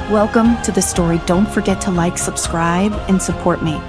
Welcome to the story. Don't forget to like, subscribe, and support me.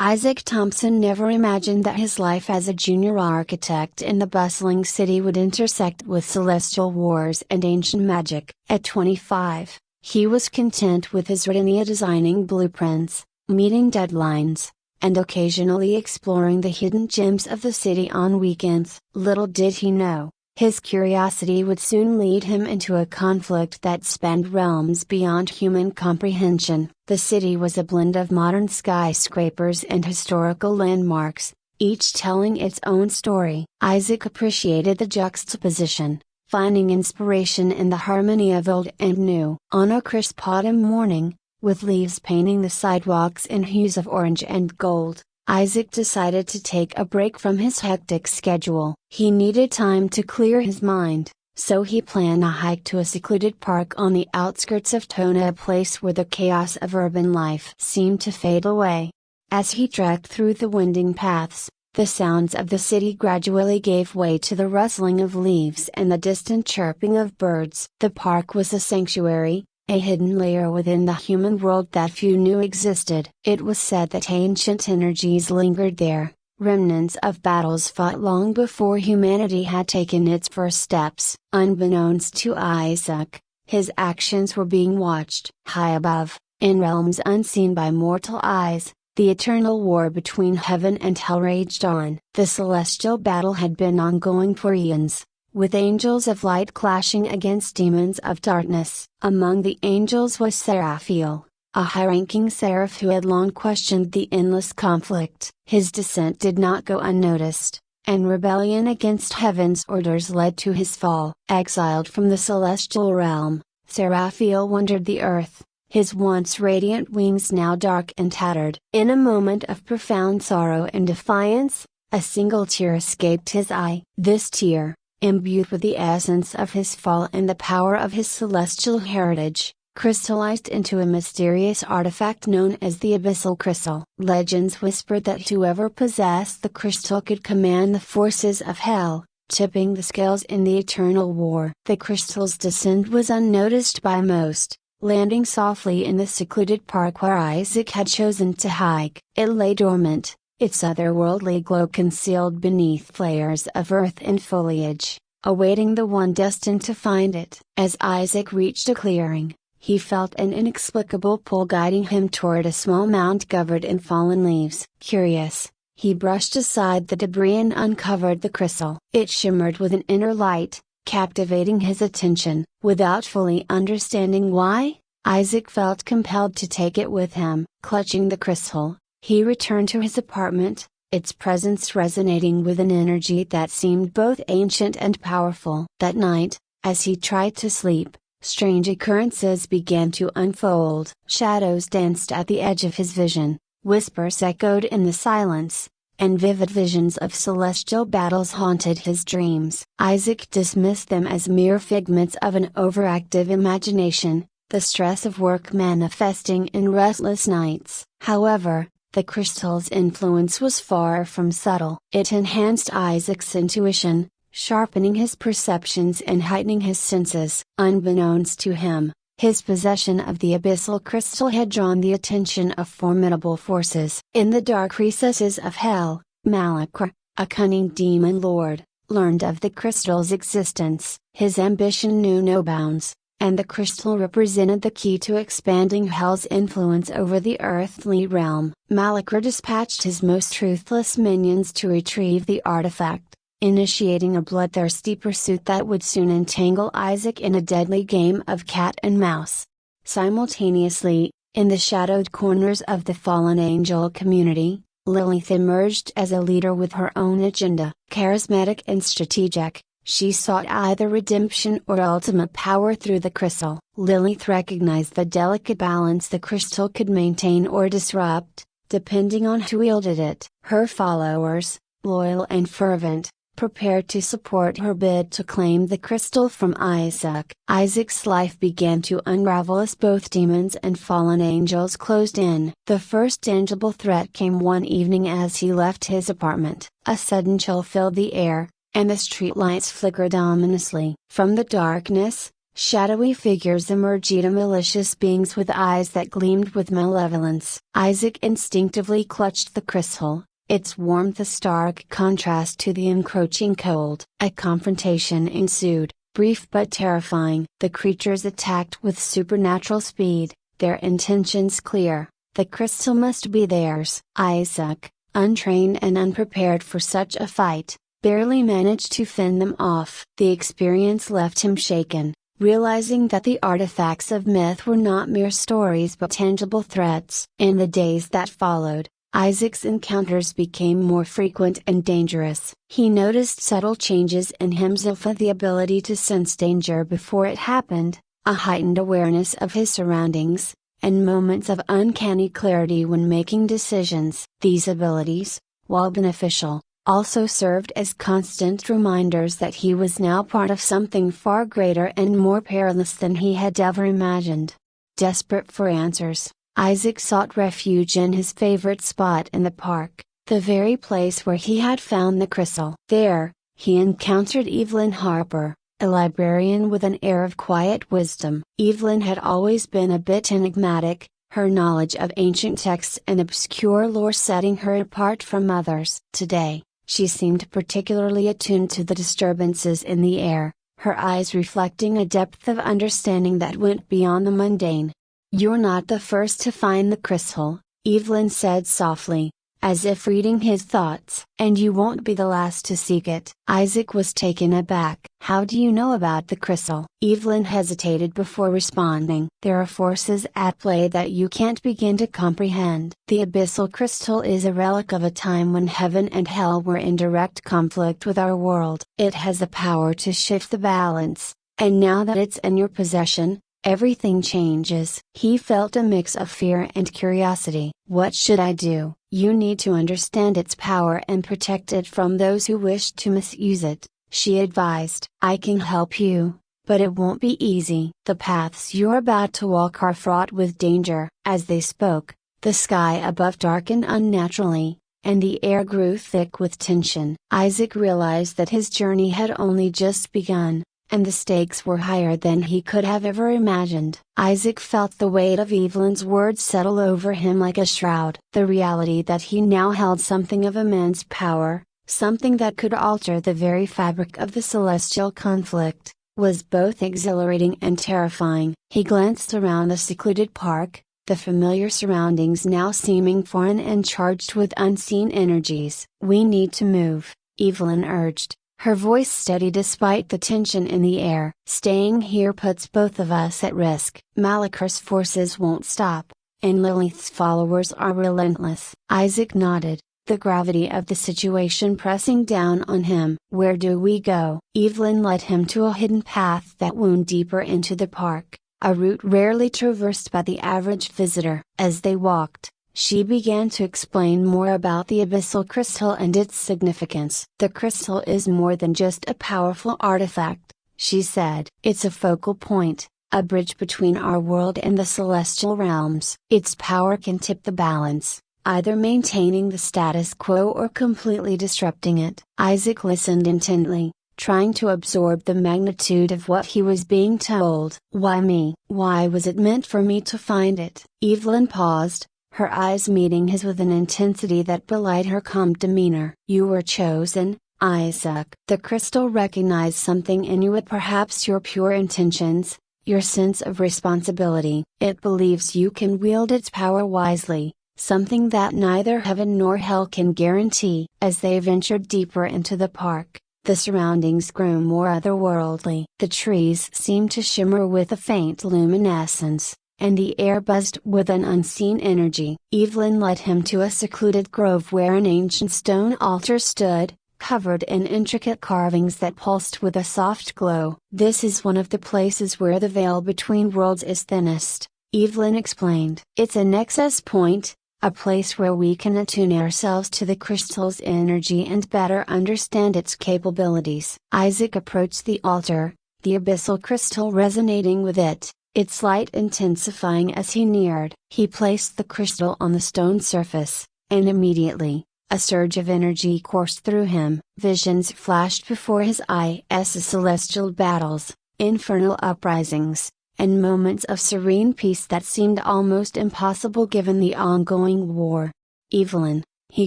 Isaac Thompson never imagined that his life as a junior architect in the bustling city would intersect with celestial wars and ancient magic. At 25, he was content with his retina designing blueprints, meeting deadlines, and occasionally exploring the hidden gems of the city on weekends. Little did he know, his curiosity would soon lead him into a conflict that spanned realms beyond human comprehension. The city was a blend of modern skyscrapers and historical landmarks, each telling its own story. Isaac appreciated the juxtaposition, finding inspiration in the harmony of old and new. On a crisp autumn morning, with leaves painting the sidewalks in hues of orange and gold, Isaac decided to take a break from his hectic schedule. He needed time to clear his mind, so he planned a hike to a secluded park on the outskirts of Tona, a place where the chaos of urban life seemed to fade away. As he trekked through the winding paths, the sounds of the city gradually gave way to the rustling of leaves and the distant chirping of birds. The park was a sanctuary, a hidden layer within the human world that few knew existed. It was said that ancient energies lingered there, remnants of battles fought long before humanity had taken its first steps. Unbeknownst to Isaac, his actions were being watched. High above, in realms unseen by mortal eyes, the eternal war between heaven and hell raged on. The celestial battle had been ongoing for eons, with angels of light clashing against demons of darkness. Among the angels was Seraphiel, a high-ranking seraph who had long questioned the endless conflict. His descent did not go unnoticed, and rebellion against heaven's orders led to his fall. Exiled from the celestial realm, Seraphiel wandered the earth, his once radiant wings now dark and tattered. In a moment of profound sorrow and defiance, a single tear escaped his eye. This tear, imbued with the essence of his fall and the power of his celestial heritage, crystallized into a mysterious artifact known as the Abyssal Crystal. Legends whispered that whoever possessed the crystal could command the forces of hell, tipping the scales in the eternal war. The crystal's descent was unnoticed by most, landing softly in the secluded park where Isaac had chosen to hike. It lay dormant, its otherworldly glow concealed beneath layers of earth and foliage, awaiting the one destined to find it. As Isaac reached a clearing, he felt an inexplicable pull guiding him toward a small mound covered in fallen leaves. Curious, he brushed aside the debris and uncovered the crystal. It shimmered with an inner light, captivating his attention. Without fully understanding why, Isaac felt compelled to take it with him. Clutching the crystal, he returned to his apartment, its presence resonating with an energy that seemed both ancient and powerful. That night, as he tried to sleep, strange occurrences began to unfold. Shadows danced at the edge of his vision, whispers echoed in the silence, and vivid visions of celestial battles haunted his dreams. Isaac dismissed them as mere figments of an overactive imagination, the stress of work manifesting in restless nights. However, the crystal's influence was far from subtle. It enhanced Isaac's intuition, sharpening his perceptions and heightening his senses. Unbeknownst to him, his possession of the abyssal crystal had drawn the attention of formidable forces. In the dark recesses of hell, Malachar, a cunning demon lord, learned of the crystal's existence. His ambition knew no bounds, and the crystal represented the key to expanding hell's influence over the earthly realm. Malachar dispatched his most ruthless minions to retrieve the artifact, initiating a bloodthirsty pursuit that would soon entangle Isaac in a deadly game of cat and mouse. Simultaneously, in the shadowed corners of the fallen angel community, Lilith emerged as a leader with her own agenda. Charismatic and strategic, she sought either redemption or ultimate power through the crystal. Lilith recognized the delicate balance the crystal could maintain or disrupt, depending on who wielded it. Her followers, loyal and fervent, prepared to support her bid to claim the crystal from Isaac. Isaac's life began to unravel as both demons and fallen angels closed in. The first tangible threat came one evening as he left his apartment. A sudden chill filled the air, and the streetlights flickered ominously. From the darkness, Shadowy figures emerged, malicious beings with eyes that gleamed with malevolence. Isaac instinctively clutched the crystal, its warmth a stark contrast to the encroaching cold. A confrontation ensued, brief but terrifying. The creatures attacked with supernatural speed, their intentions clear. The crystal must be theirs. Isaac, untrained and unprepared for such a fight, barely managed to fend them off. The experience left him shaken, realizing that the artifacts of myth were not mere stories but tangible threats. In the days that followed, Isaac's encounters became more frequent and dangerous. He noticed subtle changes in himself, the ability to sense danger before it happened, a heightened awareness of his surroundings, and moments of uncanny clarity when making decisions. These abilities, while beneficial, also served as constant reminders that he was now part of something far greater and more perilous than he had ever imagined. Desperate for answers, Isaac sought refuge in his favorite spot in the park, the very place where he had found the crystal. There, he encountered Evelyn Harper, a librarian with an air of quiet wisdom. Evelyn had always been a bit enigmatic, her knowledge of ancient texts and obscure lore setting her apart from others. Today, she seemed particularly attuned to the disturbances in the air, her eyes reflecting a depth of understanding that went beyond the mundane. "You're not the first to find the crystal," Evelyn said softly, as if reading his thoughts. "And you won't be the last to seek it." Isaac was taken aback. "How do you know about the crystal?" Evelyn hesitated before responding. "There are forces at play that you can't begin to comprehend. The abyssal crystal is a relic of a time when heaven and hell were in direct conflict with our world. It has the power to shift the balance, and now that it's in your possession, everything changes." He felt a mix of fear and curiosity. "What should I do?" "You need to understand its power and protect it from those who wish to misuse it," she advised. "I can help you, but it won't be easy. The paths you're about to walk are fraught with danger." As they spoke, the sky above darkened unnaturally, and the air grew thick with tension. Isaac realized that his journey had only just begun, and the stakes were higher than he could have ever imagined. Isaac felt the weight of Evelyn's words settle over him like a shroud. The reality that he now held something of immense power, something that could alter the very fabric of the celestial conflict, was both exhilarating and terrifying. He glanced around the secluded park, the familiar surroundings now seeming foreign and charged with unseen energies. "We need to move," Evelyn urged, her voice steady despite the tension in the air. "Staying here puts both of us at risk. Malakar's forces won't stop, and Lilith's followers are relentless." Isaac nodded, the gravity of the situation pressing down on him. "Where do we go?" Evelyn led him to a hidden path that wound deeper into the park, a route rarely traversed by the average visitor. As they walked, she began to explain more about the abyssal crystal and its significance. "The crystal is more than just a powerful artifact," she said. "It's a focal point, a bridge between our world and the celestial realms. Its power can tip the balance, either maintaining the status quo or completely disrupting it." Isaac listened intently, trying to absorb the magnitude of what he was being told. "Why me? Why was it meant for me to find it?" Evelyn paused, her eyes meeting his with an intensity that belied her calm demeanor. "You were chosen, Isaac. The crystal recognized something in you, perhaps your pure intentions, your sense of responsibility. It believes you can wield its power wisely, something that neither heaven nor hell can guarantee." As they ventured deeper into the park, the surroundings grew more otherworldly. The trees seemed to shimmer with a faint luminescence, and the air buzzed with an unseen energy. Evelyn led him to a secluded grove where an ancient stone altar stood, covered in intricate carvings that pulsed with a soft glow. "This is one of the places where the veil between worlds is thinnest," Evelyn explained. "It's a nexus point, a place where we can attune ourselves to the crystal's energy and better understand its capabilities." Isaac approached the altar, the abyssal crystal resonating with it, its light intensifying as he neared. He placed the crystal on the stone surface, and immediately, a surge of energy coursed through him. Visions flashed before his eyes of celestial battles, infernal uprisings, and moments of serene peace that seemed almost impossible given the ongoing war. "Evelyn," he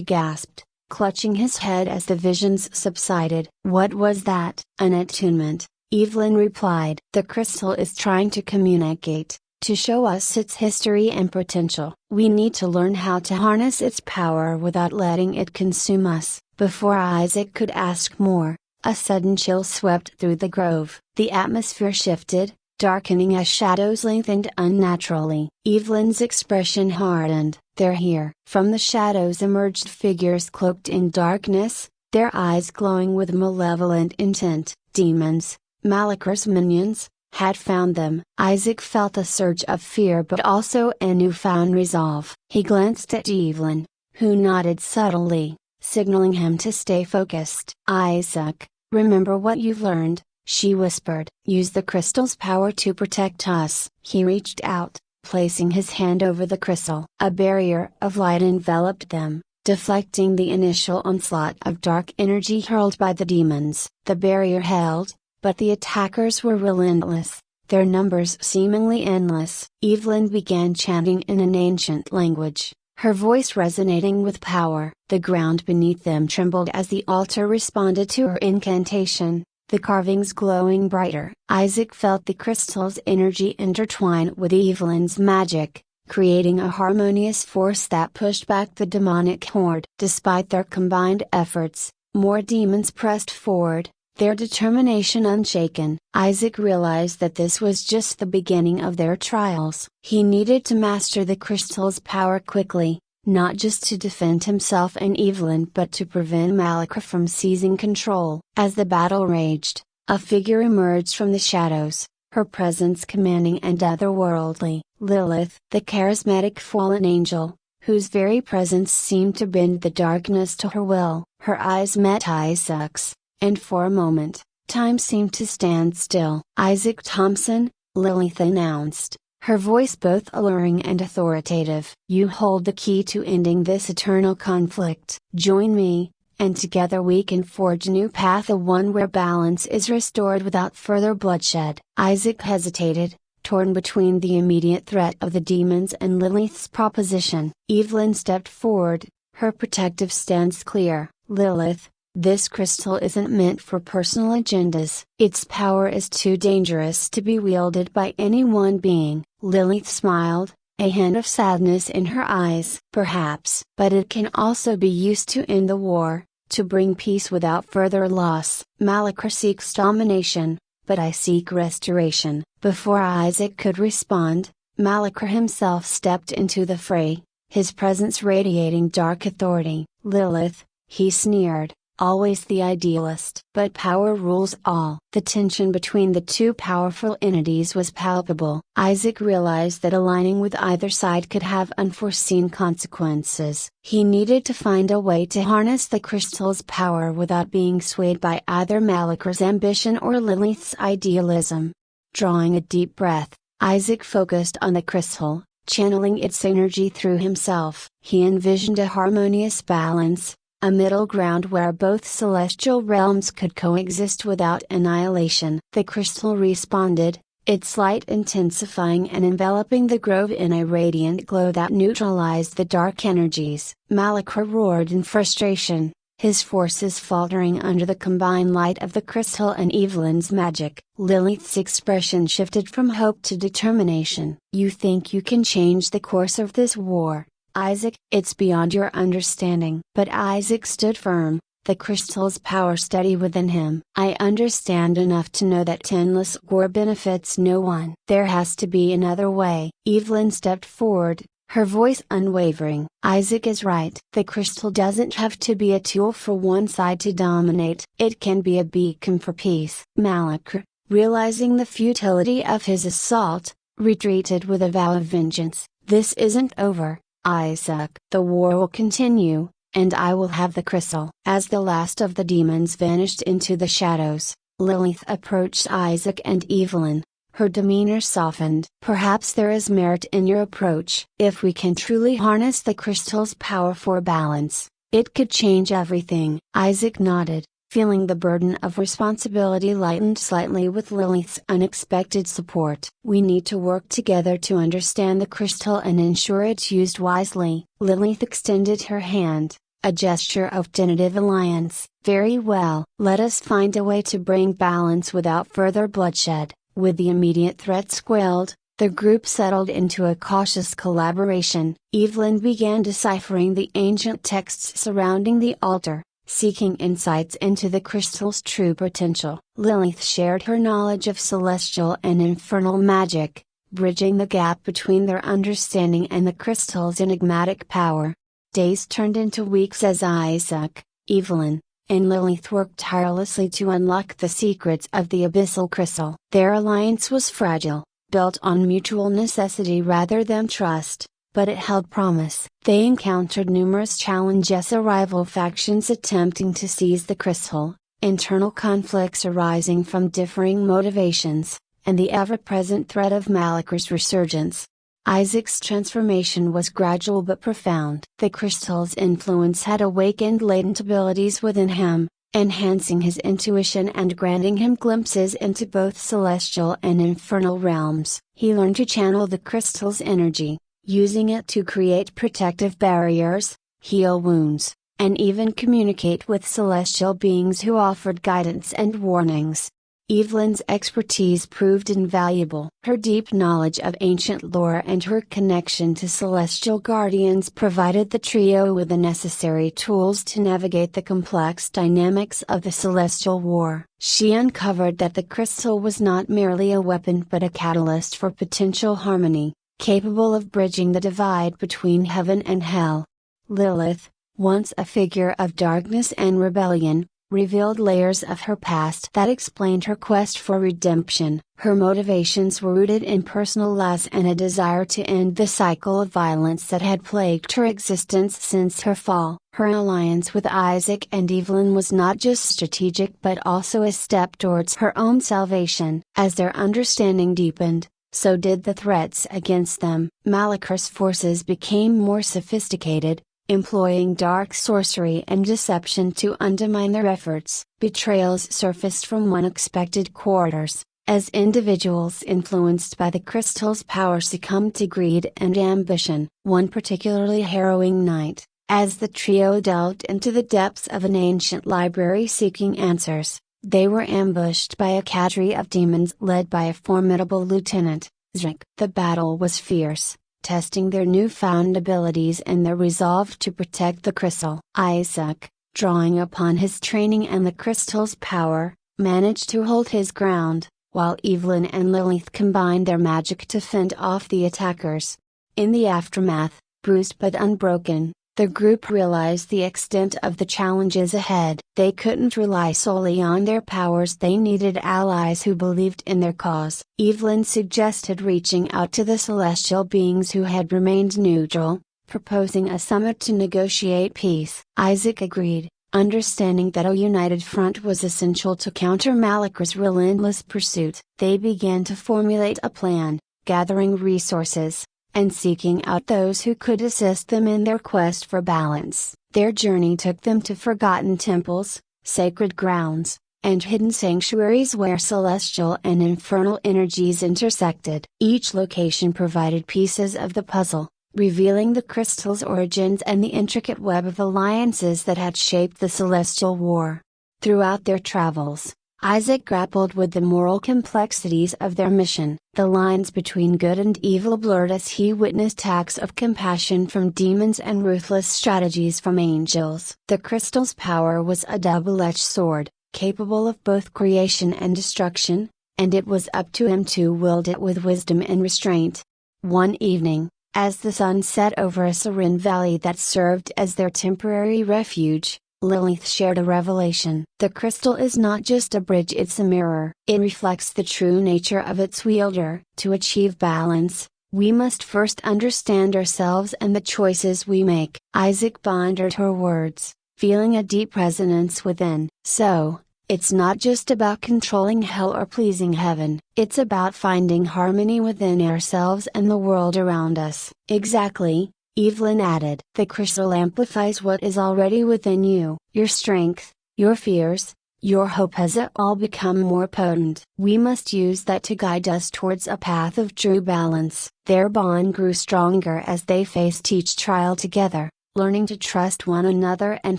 gasped, clutching his head as the visions subsided. "What was that?" "An attunement," Evelyn replied. "The crystal is trying to communicate, to show us its history and potential. We need to learn how to harness its power without letting it consume us." Before Isaac could ask more, a sudden chill swept through the grove. The atmosphere shifted, darkening as shadows lengthened unnaturally. Evelyn's expression hardened. "They're here." From the shadows emerged figures cloaked in darkness, their eyes glowing with malevolent intent. Demons, Malakar's minions, had found them. Isaac felt a surge of fear but also a newfound resolve. He glanced at Evelyn, who nodded subtly, signaling him to stay focused. "Isaac, remember what you've learned," she whispered. "Use the crystal's power to protect us." He reached out, placing his hand over the crystal. A barrier of light enveloped them, deflecting the initial onslaught of dark energy hurled by the demons. The barrier held, but the attackers were relentless, their numbers seemingly endless. Evelyn began chanting in an ancient language, her voice resonating with power. The ground beneath them trembled as the altar responded to her incantation, the carvings glowing brighter. Isaac felt the crystal's energy intertwine with Evelyn's magic, creating a harmonious force that pushed back the demonic horde. Despite their combined efforts, more demons pressed forward, their determination unshaken. Isaac realized that this was just the beginning of their trials. He needed to master the crystal's power quickly, not just to defend himself and Evelyn but to prevent Malakra from seizing control. As the battle raged, a figure emerged from the shadows, her presence commanding and otherworldly. Lilith, the charismatic fallen angel, whose very presence seemed to bend the darkness to her will. Her eyes met Isaac's, and for a moment, time seemed to stand still. "Isaac Thompson," Lilith announced, her voice both alluring and authoritative. "You hold the key to ending this eternal conflict. Join me, and together we can forge a new path, a one where balance is restored without further bloodshed." Isaac hesitated, torn between the immediate threat of the demons and Lilith's proposition. Evelyn stepped forward, her protective stance clear. "Lilith, this crystal isn't meant for personal agendas. Its power is too dangerous to be wielded by any one being." Lilith smiled, a hint of sadness in her eyes. "Perhaps. But it can also be used to end the war, to bring peace without further loss. Malakra seeks domination, but I seek restoration." Before Isaac could respond, Malakra himself stepped into the fray, his presence radiating dark authority. "Lilith," he sneered, "always the idealist. But power rules all." The tension between the two powerful entities was palpable. Isaac realized that aligning with either side could have unforeseen consequences. He needed to find a way to harness the crystal's power without being swayed by either Malakar's ambition or Lilith's idealism. Drawing a deep breath, Isaac focused on the crystal, channeling its energy through himself. He envisioned a harmonious balance, a middle ground where both celestial realms could coexist without annihilation. The crystal responded, its light intensifying and enveloping the grove in a radiant glow that neutralized the dark energies. Malakra roared in frustration, his forces faltering under the combined light of the crystal and Evelyn's magic. Lilith's expression shifted from hope to determination. "You think you can change the course of this war, Isaac? It's beyond your understanding." But Isaac stood firm, the crystal's power steady within him. "I understand enough to know that endless war benefits no one. There has to be another way." Evelyn stepped forward, her voice unwavering. "Isaac is right. The crystal doesn't have to be a tool for one side to dominate. It can be a beacon for peace." Malakra, realizing the futility of his assault, retreated with a vow of vengeance. "This isn't over, Isaac. The war will continue, and I will have the crystal." As the last of the demons vanished into the shadows, Lilith approached Isaac and Evelyn, her demeanor softened. "Perhaps there is merit in your approach. If we can truly harness the crystal's power for balance, it could change everything." Isaac nodded, feeling the burden of responsibility lightened slightly with Lilith's unexpected support. "We need to work together to understand the crystal and ensure it's used wisely." Lilith extended her hand, a gesture of tentative alliance. "Very well. Let us find a way to bring balance without further bloodshed." With the immediate threats quelled, the group settled into a cautious collaboration. Evelyn began deciphering the ancient texts surrounding the altar, seeking insights into the crystal's true potential. Lilith shared her knowledge of celestial and infernal magic, bridging the gap between their understanding and the crystal's enigmatic power. Days turned into weeks as Isaac, Evelyn, and Lilith worked tirelessly to unlock the secrets of the abyssal crystal. Their alliance was fragile, built on mutual necessity rather than trust, but it held promise. They encountered numerous challenges: rival factions attempting to seize the crystal, internal conflicts arising from differing motivations, and the ever-present threat of Malaker's resurgence. Isaac's transformation was gradual but profound. The crystal's influence had awakened latent abilities within him, enhancing his intuition and granting him glimpses into both celestial and infernal realms. He learned to channel the crystal's energy, using it to create protective barriers, heal wounds, and even communicate with celestial beings who offered guidance and warnings. Evelyn's expertise proved invaluable. Her deep knowledge of ancient lore and her connection to celestial guardians provided the trio with the necessary tools to navigate the complex dynamics of the celestial war. She uncovered that the crystal was not merely a weapon but a catalyst for potential harmony, capable of bridging the divide between heaven and hell. Lilith, once a figure of darkness and rebellion, revealed layers of her past that explained her quest for redemption. Her motivations were rooted in personal loss and a desire to end the cycle of violence that had plagued her existence since her fall. Her alliance with Isaac and Evelyn was not just strategic but also a step towards her own salvation. As their understanding deepened, so did the threats against them. Malaker's forces became more sophisticated, employing dark sorcery and deception to undermine their efforts. Betrayals surfaced from unexpected quarters, as individuals influenced by the crystal's power succumbed to greed and ambition. One particularly harrowing night, as the trio delved into the depths of an ancient library seeking answers, they were ambushed by a cadre of demons led by a formidable lieutenant, Zrik. The battle was fierce, testing their newfound abilities and their resolve to protect the crystal. Isaac, drawing upon his training and the crystal's power, managed to hold his ground, while Evelyn and Lilith combined their magic to fend off the attackers. In the aftermath, bruised but unbroken, the group realized the extent of the challenges ahead. They couldn't rely solely on their powers, they needed allies who believed in their cause. Evelyn suggested reaching out to the celestial beings who had remained neutral, proposing a summit to negotiate peace. Isaac agreed, understanding that a united front was essential to counter Malaker's relentless pursuit. They began to formulate a plan, gathering resources, and seeking out those who could assist them in their quest for balance. Their journey took them to forgotten temples, sacred grounds, and hidden sanctuaries where celestial and infernal energies intersected. Each location provided pieces of the puzzle, revealing the crystal's origins and the intricate web of alliances that had shaped the celestial war. Throughout their travels, Isaac grappled with the moral complexities of their mission. The lines between good and evil blurred as he witnessed acts of compassion from demons and ruthless strategies from angels. The crystal's power was a double-edged sword, capable of both creation and destruction, and it was up to him to wield it with wisdom and restraint. One evening, as the sun set over a serene valley that served as their temporary refuge, Lilith shared a revelation. The crystal is not just a bridge, it's a mirror. It reflects the true nature of its wielder. To achieve balance, we must first understand ourselves and the choices we make. Isaac pondered her words, feeling a deep resonance within. So, it's not just about controlling hell or pleasing heaven, it's about finding harmony within ourselves and the world around us. Exactly. Evelyn added. The crystal amplifies what is already within you, your strength, your fears, Your hope has all become more potent. We must use that to guide us towards a path of true balance. Their bond grew stronger as they faced each trial together, learning to trust one another and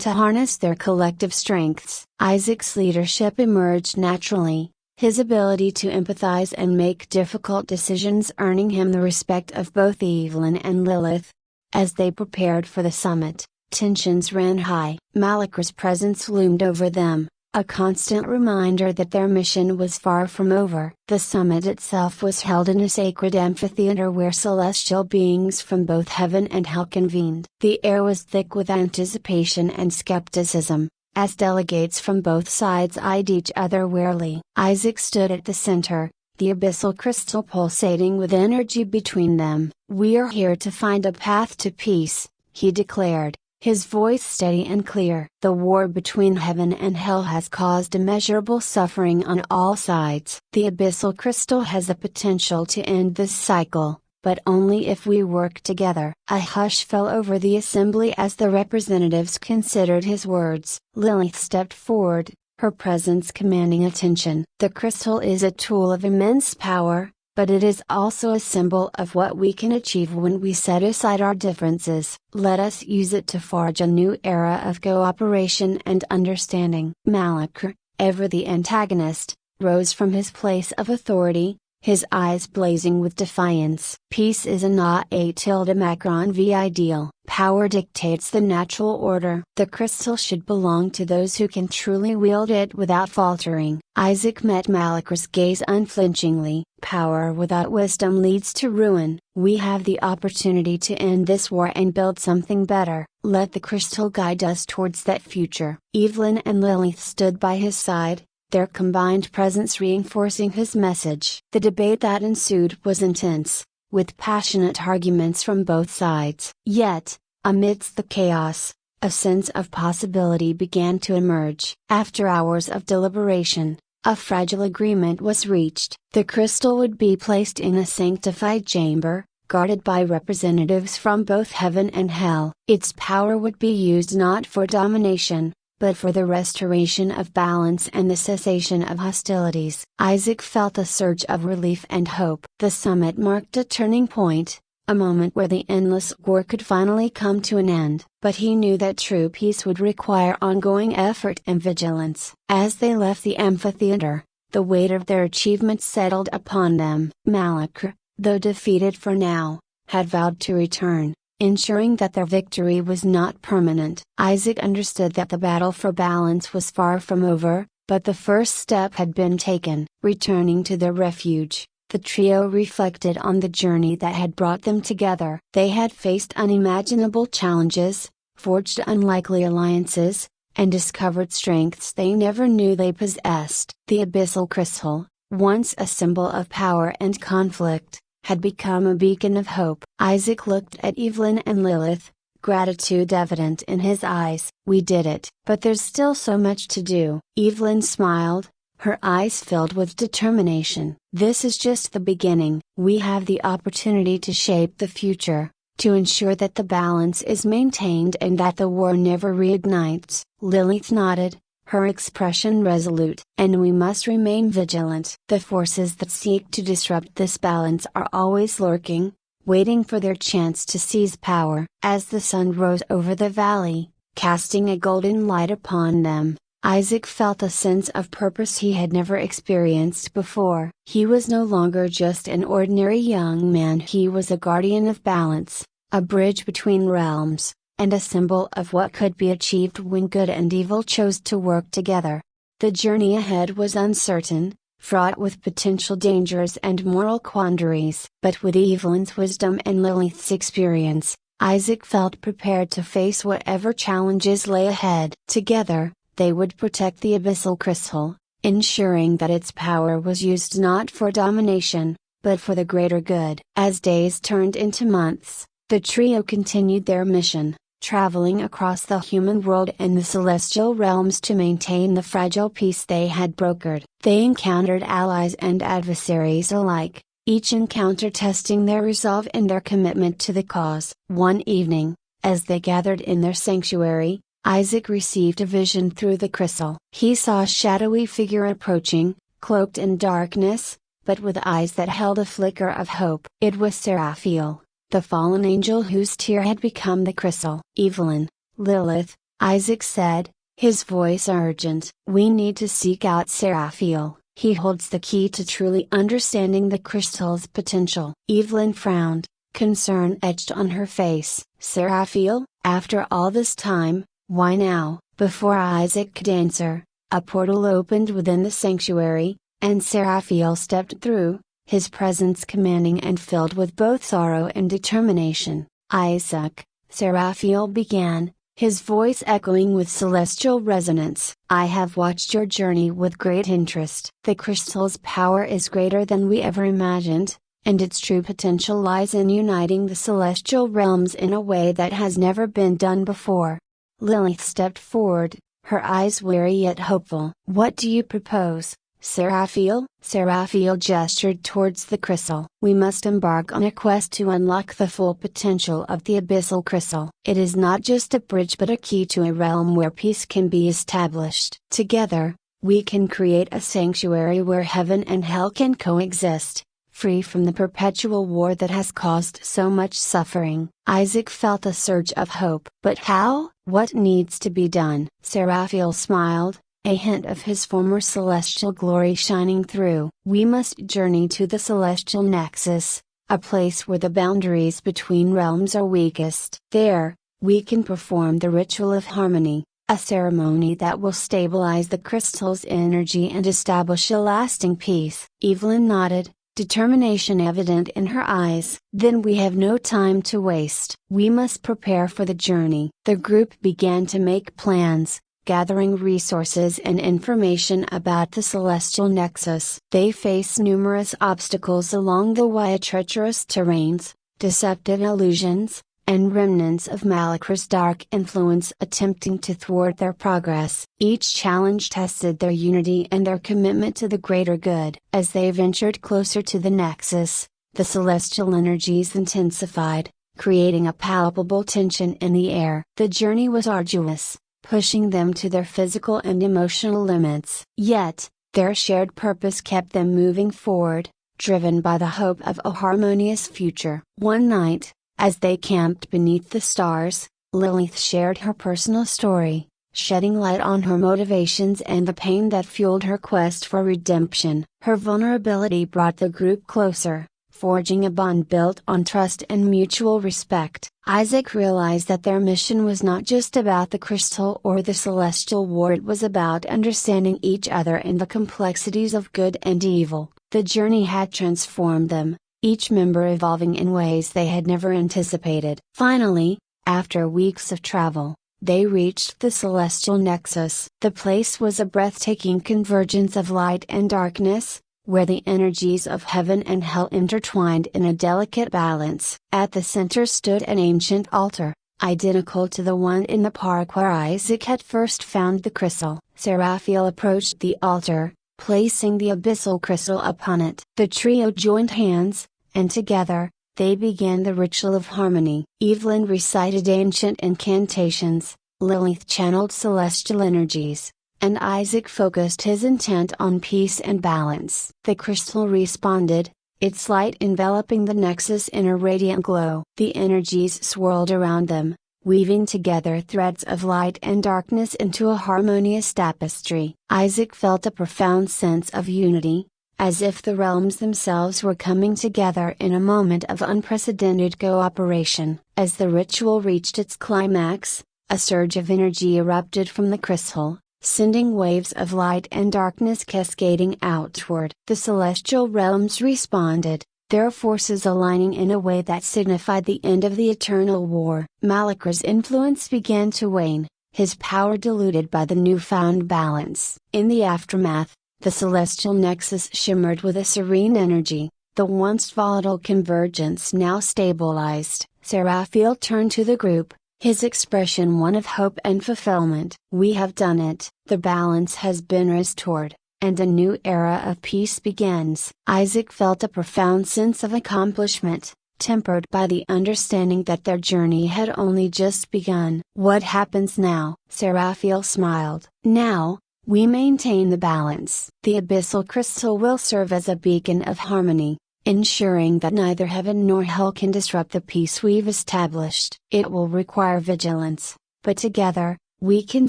to harness their collective strengths. Isaac's leadership emerged naturally, his ability to empathize and make difficult decisions earning him the respect of both Evelyn and Lilith. As they prepared for the summit, tensions ran high. Malacre's presence loomed over them, a constant reminder that their mission was far from over. The summit itself was held in a sacred amphitheater where celestial beings from both heaven and hell convened. The air was thick with anticipation and skepticism, as delegates from both sides eyed each other warily. Isaac stood at the center, the abyssal crystal pulsating with energy between them. "We are here to find a path to peace," he declared, his voice steady and clear. "The war between heaven and hell has caused immeasurable suffering on all sides. The abyssal crystal has the potential to end this cycle, but only if we work together." A hush fell over the assembly as the representatives considered his words. Lilith stepped forward, her presence commanding attention. "The crystal is a tool of immense power, but it is also a symbol of what we can achieve when we set aside our differences. Let us use it to forge a new era of cooperation and understanding." Malacre, ever the antagonist, rose from his place of authority, his eyes blazing with defiance. "Peace is not a macron v ideal. Power dictates the natural order. The crystal should belong to those who can truly wield it without faltering." Isaac met Malacre's gaze unflinchingly. "Power without wisdom leads to ruin. We have the opportunity to end this war and build something better. Let the crystal guide us towards that future." Evelyn and Lilith stood by his side, their combined presence reinforcing his message. The debate that ensued was intense, with passionate arguments from both sides. Yet, amidst the chaos, a sense of possibility began to emerge. After hours of deliberation, a fragile agreement was reached. The crystal would be placed in a sanctified chamber, guarded by representatives from both heaven and hell. Its power would be used not for domination, but for the restoration of balance and the cessation of hostilities. Isaac felt a surge of relief and hope. The summit marked a turning point, a moment where the endless war could finally come to an end. But he knew that true peace would require ongoing effort and vigilance. As they left the amphitheater, the weight of their achievements settled upon them. Malacre, though defeated for now, had vowed to return, ensuring that their victory was not permanent. Isaac understood that the battle for balance was far from over, but the first step had been taken. Returning to their refuge, the trio reflected on the journey that had brought them together. They had faced unimaginable challenges, forged unlikely alliances, and discovered strengths they never knew they possessed. The abyssal crystal, once a symbol of power and conflict, had become a beacon of hope. Isaac looked at Evelyn and Lilith, gratitude evident in his eyes. "We did it. But there's still so much to do." Evelyn smiled, her eyes filled with determination. "This is just the beginning. We have the opportunity to shape the future, to ensure that the balance is maintained and that the war never reignites." Lilith nodded, her expression resolute. "And we must remain vigilant. The forces that seek to disrupt this balance are always lurking, waiting for their chance to seize power." As the sun rose over the valley, casting a golden light upon them, Isaac felt a sense of purpose he had never experienced before. He was no longer just an ordinary young man, he was a guardian of balance, a bridge between realms, and a symbol of what could be achieved when good and evil chose to work together. The journey ahead was uncertain, fraught with potential dangers and moral quandaries. But with Evelyn's wisdom and Lilith's experience, Isaac felt prepared to face whatever challenges lay ahead. Together, they would protect the abyssal crystal, ensuring that its power was used not for domination, but for the greater good. As days turned into months, the trio continued their mission, traveling across the human world and the celestial realms to maintain the fragile peace they had brokered. They encountered allies and adversaries alike, each encounter testing their resolve and their commitment to the cause. One evening, as they gathered in their sanctuary, Isaac received a vision through the crystal. He saw a shadowy figure approaching, cloaked in darkness, but with eyes that held a flicker of hope. It was Seraphiel, the fallen angel whose tear had become the crystal. Evelyn, Lilith, Isaac said, his voice urgent. We need to seek out Seraphiel. He holds the key to truly understanding the crystal's potential. Evelyn frowned, concern etched on her face. Seraphiel, after all this time, why now? Before Isaac could answer, a portal opened within the sanctuary, and Seraphiel stepped through, his presence commanding and filled with both sorrow and determination. Isaac, Seraphiel began, his voice echoing with celestial resonance. I have watched your journey with great interest. The crystal's power is greater than we ever imagined, and its true potential lies in uniting the celestial realms in a way that has never been done before. Lilith stepped forward, her eyes weary yet hopeful. What do you propose, Seraphiel? Seraphiel gestured towards the crystal. We must embark on a quest to unlock the full potential of the abyssal crystal. It is not just a bridge but a key to a realm where peace can be established. Together, we can create a sanctuary where heaven and hell can coexist, free from the perpetual war that has caused so much suffering. Isaac felt a surge of hope. But how? What needs to be done? Seraphiel smiled, a hint of his former celestial glory shining through. We must journey to the celestial nexus, a place where the boundaries between realms are weakest. There, we can perform the ritual of harmony, a ceremony that will stabilize the crystal's energy and establish a lasting peace. Evelyn nodded, determination evident in her eyes. Then we have no time to waste. We must prepare for the journey. The group began to make plans, gathering resources and information about the celestial nexus. They faced numerous obstacles along the way: treacherous terrains, deceptive illusions, and remnants of Malakar's dark influence attempting to thwart their progress. Each challenge tested their unity and their commitment to the greater good. As they ventured closer to the nexus, the celestial energies intensified, creating a palpable tension in the air. The journey was arduous, pushing them to their physical and emotional limits. Yet, their shared purpose kept them moving forward, driven by the hope of a harmonious future. One night, as they camped beneath the stars, Lilith shared her personal story, shedding light on her motivations and the pain that fueled her quest for redemption. Her vulnerability brought the group closer, forging a bond built on trust and mutual respect. Isaac realized that their mission was not just about the crystal or the celestial war, it was about understanding each other and the complexities of good and evil. The journey had transformed them, each member evolving in ways they had never anticipated. Finally, after weeks of travel, they reached the celestial nexus. The place was a breathtaking convergence of light and darkness, where the energies of heaven and hell intertwined in a delicate balance. At the center stood an ancient altar, identical to the one in the park where Isaac had first found the crystal. Seraphiel approached the altar, placing the abyssal crystal upon it. The trio joined hands, and together, they began the ritual of harmony. Evelyn recited ancient incantations, Lilith channeled celestial energies, and Isaac focused his intent on peace and balance. The crystal responded, its light enveloping the nexus in a radiant glow. The energies swirled around them, weaving together threads of light and darkness into a harmonious tapestry. Isaac felt a profound sense of unity, as if the realms themselves were coming together in a moment of unprecedented cooperation. As the ritual reached its climax, a surge of energy erupted from the crystal, sending waves of light and darkness cascading outward. The celestial realms responded, their forces aligning in a way that signified the end of the eternal war. Malakar's influence began to wane, his power diluted by the newfound balance. In the aftermath, the celestial nexus shimmered with a serene energy, the once volatile convergence now stabilized. Seraphiel turned to the group, his expression one of hope and fulfillment. We have done it. The balance has been restored, and a new era of peace begins. Isaac felt a profound sense of accomplishment, tempered by the understanding that their journey had only just begun. "What happens now?" Seraphiel smiled. "Now, we maintain the balance. The abyssal crystal will serve as a beacon of harmony, ensuring that neither heaven nor hell can disrupt the peace we've established. It will require vigilance, but together, we can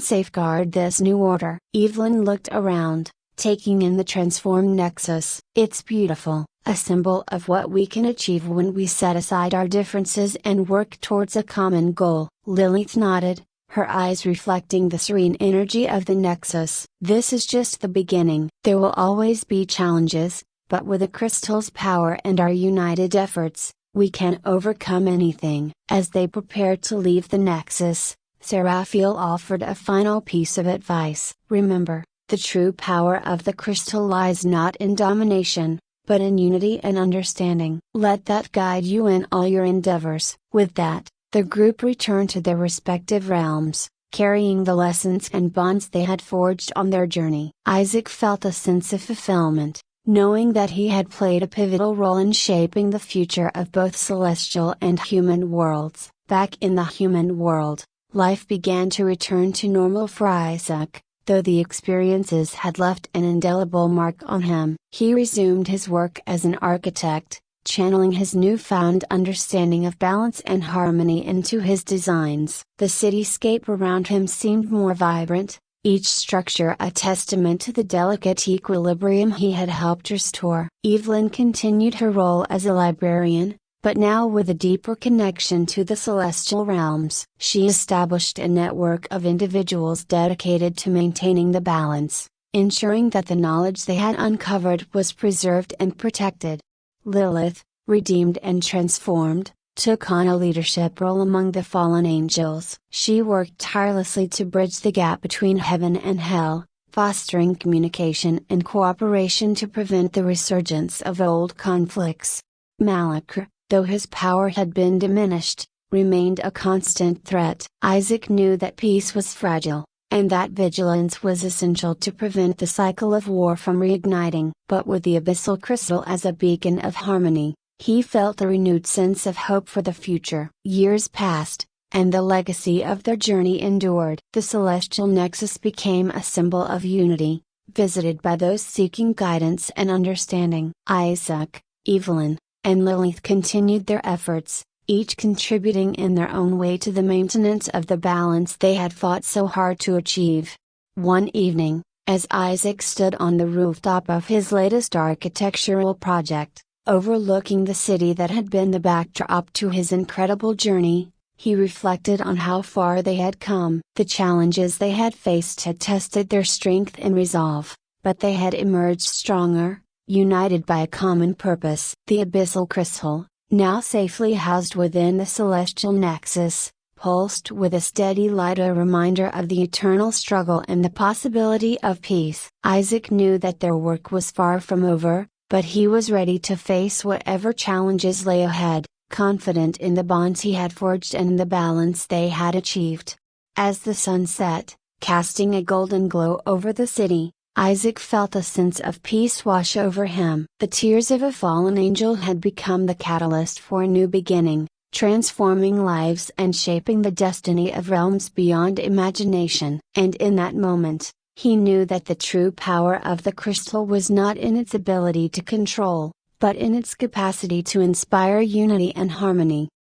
safeguard this new order." Evelyn looked around, taking in the transformed nexus. "It's beautiful, a symbol of what we can achieve when we set aside our differences and work towards a common goal." Lilith nodded, her eyes reflecting the serene energy of the nexus. "This is just the beginning. There will always be challenges, but with the crystal's power and our united efforts, we can overcome anything." As they prepared to leave the nexus, Seraphiel offered a final piece of advice. "Remember, the true power of the crystal lies not in domination, but in unity and understanding. Let that guide you in all your endeavors." With that, the group returned to their respective realms, carrying the lessons and bonds they had forged on their journey. Isaac felt a sense of fulfillment, knowing that he had played a pivotal role in shaping the future of both celestial and human worlds. Back in the human world, life began to return to normal for Isaac, though the experiences had left an indelible mark on him. He resumed his work as an architect, channeling his newfound understanding of balance and harmony into his designs. The cityscape around him seemed more vibrant, each structure a testament to the delicate equilibrium he had helped restore. Evelyn continued her role as a librarian, but now with a deeper connection to the celestial realms. She established a network of individuals dedicated to maintaining the balance, ensuring that the knowledge they had uncovered was preserved and protected. Lilith, redeemed and transformed, took on a leadership role among the fallen angels. She worked tirelessly to bridge the gap between heaven and hell, fostering communication and cooperation to prevent the resurgence of old conflicts. Malachar, though his power had been diminished, remained a constant threat. Isaac knew that peace was fragile, and that vigilance was essential to prevent the cycle of war from reigniting. But with the abyssal crystal as a beacon of harmony, he felt a renewed sense of hope for the future. Years passed, and the legacy of their journey endured. The celestial nexus became a symbol of unity, visited by those seeking guidance and understanding. Isaac, Evelyn, and Lilith continued their efforts, each contributing in their own way to the maintenance of the balance they had fought so hard to achieve. One evening, as Isaac stood on the rooftop of his latest architectural project, overlooking the city that had been the backdrop to his incredible journey, he reflected on how far they had come. The challenges they had faced had tested their strength and resolve, but they had emerged stronger, united by a common purpose. The abyssal crystal, now safely housed within the celestial nexus, pulsed with a steady light, a reminder of the eternal struggle and the possibility of peace. Isaac knew that their work was far from over, but he was ready to face whatever challenges lay ahead, confident in the bonds he had forged and in the balance they had achieved. As the sun set, casting a golden glow over the city, Isaac felt a sense of peace wash over him. The tears of a fallen angel had become the catalyst for a new beginning, transforming lives and shaping the destiny of realms beyond imagination. And in that moment, he knew that the true power of the crystal was not in its ability to control, but in its capacity to inspire unity and harmony.